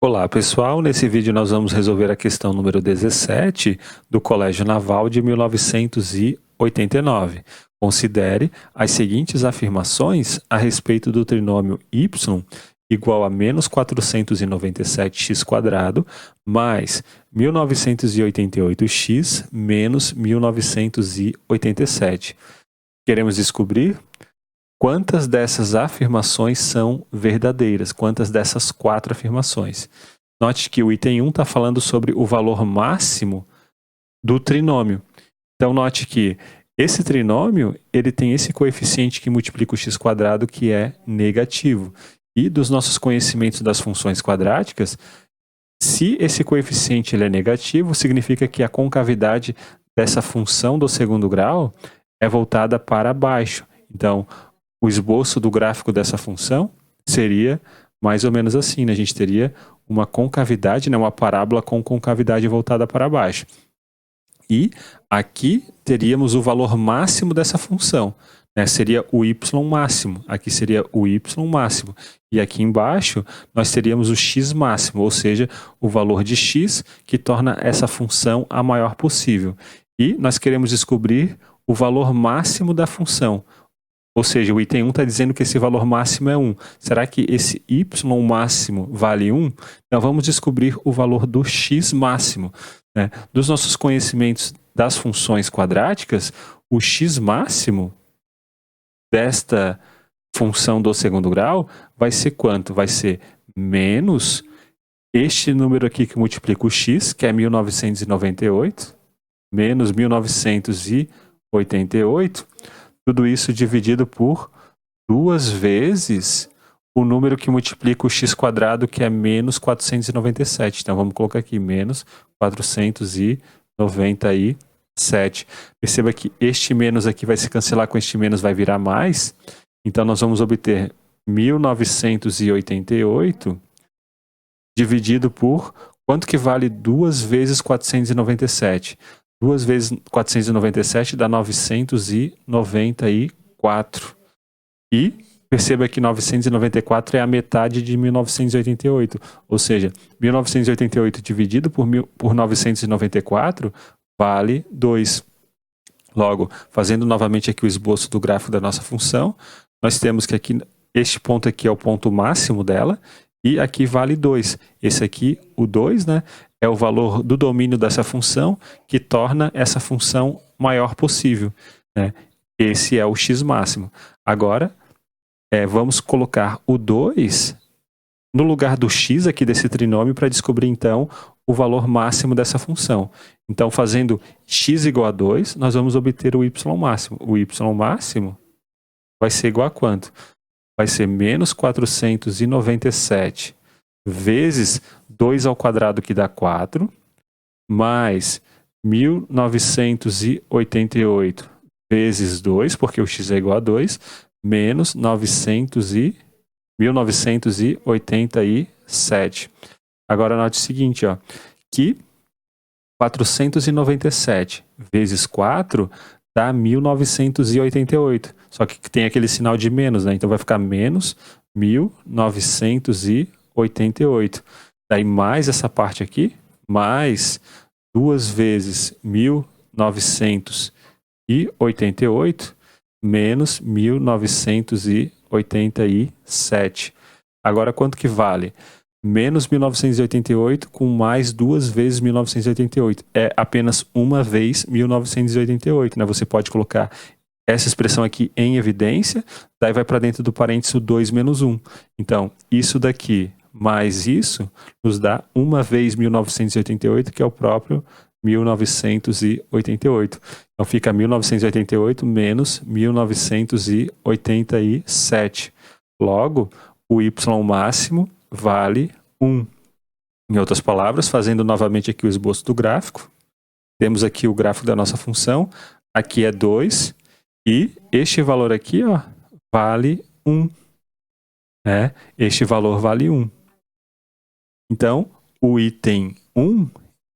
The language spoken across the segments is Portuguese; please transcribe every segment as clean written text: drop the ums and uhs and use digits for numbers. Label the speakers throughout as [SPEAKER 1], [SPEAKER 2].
[SPEAKER 1] Olá pessoal, nesse vídeo nós vamos resolver a questão número 17 do Colégio Naval de 1989. Considere as seguintes afirmações a respeito do trinômio y igual a menos 497x² mais 1988x menos 1987. Queremos descobrir quantas dessas afirmações são verdadeiras, quantas dessas 4 afirmações. Note que o item 1 está falando sobre o valor máximo do trinômio. Então, note que esse trinômio ele tem esse coeficiente que multiplica o x² que é negativo. E dos nossos conhecimentos das funções quadráticas, se esse coeficiente ele é negativo, significa que a concavidade dessa função do segundo grau é voltada para baixo. Então, o esboço do gráfico dessa função seria mais ou menos assim, né? A gente teria uma concavidade, né? Uma parábola com concavidade voltada para baixo. E aqui teríamos o valor máximo dessa função, né? Seria o y máximo, aqui seria o y máximo. E aqui embaixo nós teríamos o x máximo, ou seja, o valor de x que torna essa função a maior possível. E nós queremos descobrir o valor máximo da função. Ou seja, o item 1 está dizendo que esse valor máximo é 1. Será que esse y máximo vale 1? Então vamos descobrir o valor do x máximo, né? Dos nossos conhecimentos das funções quadráticas, o x máximo desta função do segundo grau vai ser quanto? Vai ser menos este número aqui que multiplica o x, que é 1998, menos 1988, tudo isso dividido por 2 vezes o número que multiplica o x², que é menos 497. Então, vamos colocar aqui, menos 497. Perceba que este menos aqui vai se cancelar com este menos, vai virar mais. Então, nós vamos obter 1988 dividido por quanto que vale 2 vezes 497? 2 vezes 497 dá 994. E perceba que 994 é a metade de 1988. Ou seja, 1988 dividido por 994 vale 2. Logo, fazendo novamente aqui o esboço do gráfico da nossa função, nós temos que aqui, este ponto aqui é o ponto máximo dela, e aqui vale 2. Esse aqui, o 2, né, é o valor do domínio dessa função que torna essa função maior possível, né? Esse é o x máximo. Agora, vamos colocar o 2 no lugar do x aqui desse trinômio para descobrir, então, o valor máximo dessa função. Então, fazendo x igual a 2, nós vamos obter o y máximo. O y máximo vai ser igual a quanto? Vai ser menos 497 vezes 2 ao quadrado, que dá 4, mais 1988 vezes 2, porque o x é igual a 2, menos 1987. Agora note o seguinte, ó, que 497 vezes 4 dá 1988. Só que tem aquele sinal de menos, né? Então vai ficar menos 1988. Daí mais essa parte aqui, mais 2 vezes 1988, menos 1987. Agora quanto que vale? Menos 1988 com mais 2 vezes 1988. É apenas uma vez 1988, né? Você pode colocar essa expressão aqui em evidência, daí vai para dentro do parênteses o 2 menos 1. Então, isso daqui mais isso nos dá uma vez 1988, que é o próprio 1988. Então, fica 1988 menos 1987. Logo, o y máximo vale 1. Em outras palavras, fazendo novamente aqui o esboço do gráfico, temos aqui o gráfico da nossa função, aqui é 2, e este valor aqui, ó, vale 1. Né? Este valor vale 1. Então, o item 1,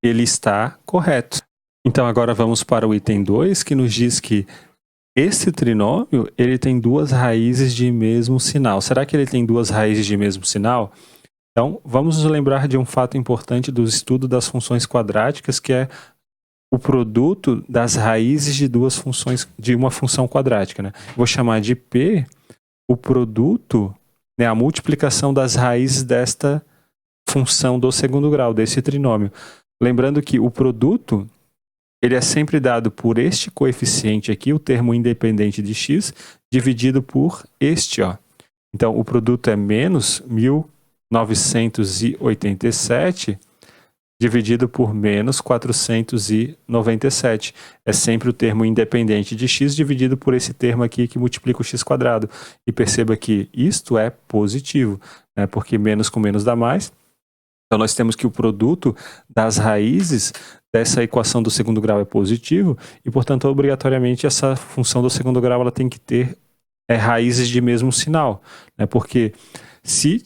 [SPEAKER 1] ele está correto. Então, agora vamos para o item 2, que nos diz que Esse trinômio, ele tem duas raízes de mesmo sinal. Será que ele tem duas raízes de mesmo sinal? Então, vamos nos lembrar de um fato importante do estudo das funções quadráticas, que é o produto das raízes de duas funções, de uma função quadrática, né? Vou chamar de P o produto, né, a multiplicação das raízes desta função do segundo grau, desse trinômio. Lembrando que o produto, ele é sempre dado por este coeficiente aqui, o termo independente de x, dividido por este, ó. Então, o produto é menos 1987 dividido por menos 497. É sempre o termo independente de x dividido por esse termo aqui que multiplica o x quadrado. E perceba que isto é positivo, né? Porque menos com menos dá mais. Então, nós temos que o produto das raízes dessa equação do segundo grau é positivo e, portanto, obrigatoriamente essa função do segundo grau ela tem que ter raízes de mesmo sinal, né? Porque se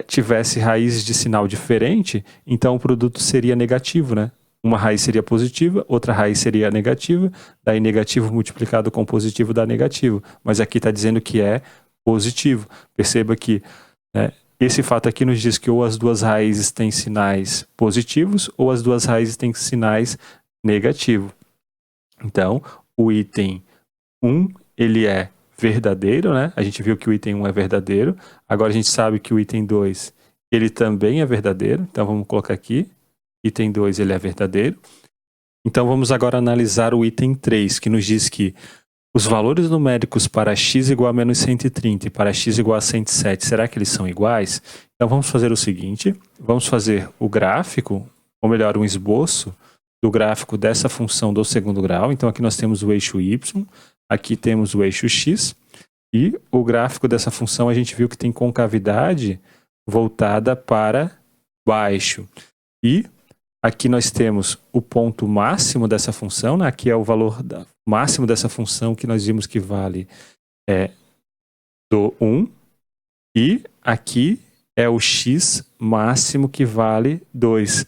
[SPEAKER 1] tivesse raízes de sinal diferente, então o produto seria negativo, né? Uma raiz seria positiva, outra raiz seria negativa, daí negativo multiplicado com positivo dá negativo. Mas aqui está dizendo que é positivo. Perceba que esse fato aqui nos diz que ou as duas raízes têm sinais positivos ou as duas raízes têm sinais negativos. Então, o item 1, ele é verdadeiro, né? A gente viu que o item 1 é verdadeiro. Agora a gente sabe que o item 2, ele também é verdadeiro. Então vamos colocar aqui. Item 2, ele é verdadeiro. Então vamos agora analisar o item 3, que nos diz que os valores numéricos para x igual a menos 130 e para x igual a 107, será que eles são iguais? Então vamos fazer o seguinte, vamos fazer o gráfico, ou melhor, um esboço do gráfico dessa função do segundo grau. Então aqui nós temos o eixo y, aqui temos o eixo x, e o gráfico dessa função a gente viu que tem concavidade voltada para baixo. E aqui nós temos o ponto máximo dessa função, né? Aqui é o valor máximo dessa função que nós vimos que vale do 1, e aqui é o x máximo que vale 2.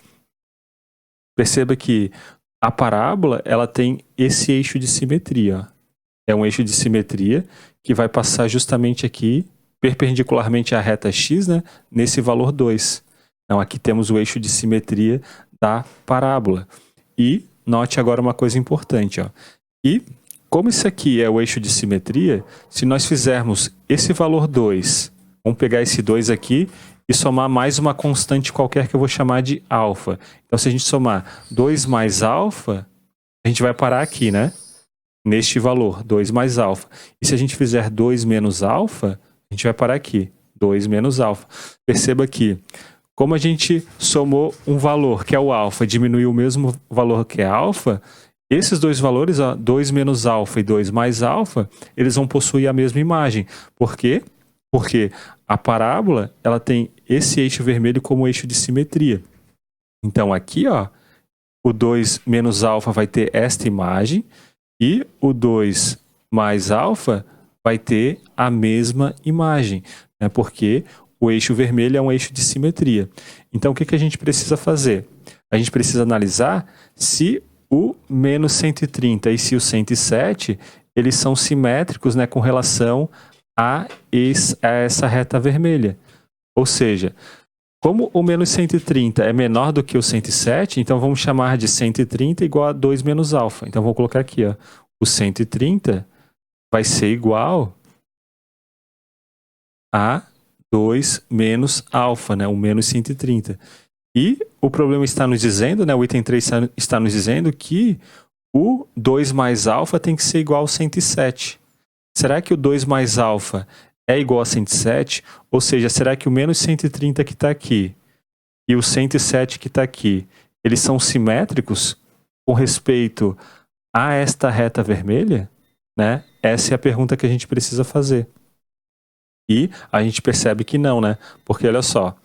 [SPEAKER 1] Perceba que a parábola ela tem esse eixo de simetria, ó. É um eixo de simetria que vai passar justamente aqui, perpendicularmente à reta x, né, nesse valor 2. Então, aqui temos o eixo de simetria da parábola. E note agora uma coisa importante, ó. E como isso aqui é o eixo de simetria, se nós fizermos esse valor 2, vamos pegar esse 2 aqui e somar mais uma constante qualquer que eu vou chamar de alfa. Então, se a gente somar 2 mais alfa, a gente vai parar aqui, né? Neste valor, 2 mais alfa. E se a gente fizer 2 menos alfa, a gente vai parar aqui, 2 menos alfa. Perceba que, como a gente somou um valor, que é o alfa, diminuiu o mesmo valor que é alfa, esses dois valores, ó, 2 menos alfa e 2 mais alfa, eles vão possuir a mesma imagem. Por quê? Porque a parábola ela tem esse eixo vermelho como eixo de simetria. Então aqui, ó, o 2 menos alfa vai ter esta imagem, e o 2 mais alfa vai ter a mesma imagem, né? Porque o eixo vermelho é um eixo de simetria. Então, o que a gente precisa fazer? A gente precisa analisar se o menos 130 e se o 107, eles são simétricos, né, com relação a essa reta vermelha. Ou seja, como o menos 130 é menor do que o 107, então vamos chamar de 130 igual a 2 menos alfa. Então vou colocar aqui, ó, o 130 vai ser igual a 2 menos alfa, né, o menos 130. E o problema está nos dizendo, né, o item 3 está nos dizendo que o 2 mais alfa tem que ser igual ao 107. Será que o 2 mais alfa é igual a 107? Ou seja, será que o menos 130 que está aqui e o 107 que está aqui, eles são simétricos com respeito a esta reta vermelha? Né? Essa é a pergunta que a gente precisa fazer. E a gente percebe que não, né? Porque olha só,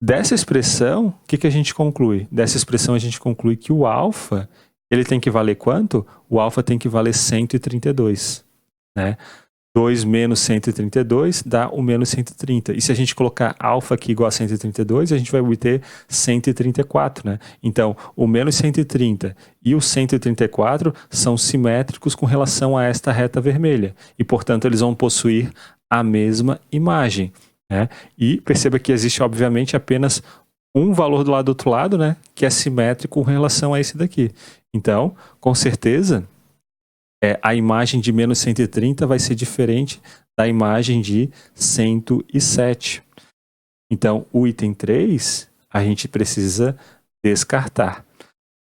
[SPEAKER 1] dessa expressão, o que a gente conclui? Dessa expressão a gente conclui que o alfa, ele tem que valer quanto? O alfa tem que valer 132, né? 2 menos 132 dá o menos 130. E se a gente colocar alfa aqui igual a 132, a gente vai obter 134, né? Então, o menos 130 e o 134 são simétricos com relação a esta reta vermelha. E, portanto, eles vão possuir a mesma imagem. né? E perceba que existe, obviamente, apenas um valor do outro lado, né, que é simétrico com relação a esse daqui. Então, com certeza, a imagem de menos 130 vai ser diferente da imagem de 107. Então, o item 3, a gente precisa descartar.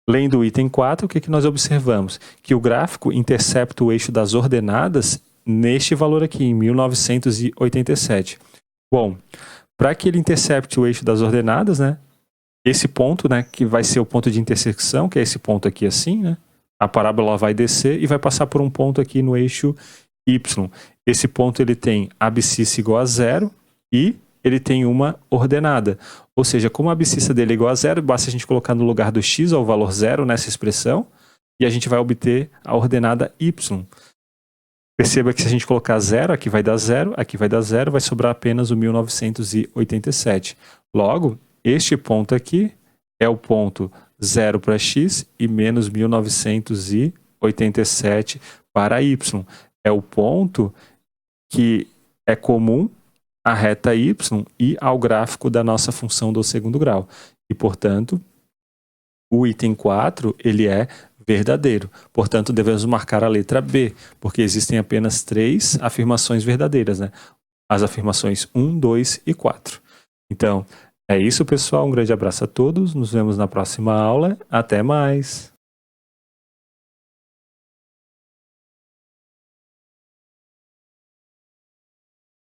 [SPEAKER 1] Lendo o item 4, o que nós observamos? Que o gráfico intercepta o eixo das ordenadas neste valor aqui, em 1987. Bom, para que ele intercepte o eixo das ordenadas, né, esse ponto, né, que vai ser o ponto de intersecção, que é esse ponto aqui assim, né, a parábola vai descer e vai passar por um ponto aqui no eixo Y. Esse ponto ele tem abscissa igual a 0 e ele tem uma ordenada. Ou seja, como a abscissa dele é igual a 0, basta a gente colocar no lugar do x o valor 0 nessa expressão e a gente vai obter a ordenada y. Perceba que se a gente colocar 0, aqui vai dar 0, aqui vai dar 0, vai sobrar apenas o 1987. Logo, este ponto aqui é o ponto 0 para x e menos 1987 para y. É o ponto que é comum à reta y e ao gráfico da nossa função do segundo grau. E, portanto, o item 4 ele é verdadeiro. Portanto, devemos marcar a letra B, porque existem apenas 3 afirmações verdadeiras, né? As afirmações 1, 2 e 4. Então, é isso, pessoal. Um grande abraço a todos. Nos vemos na próxima aula. Até mais!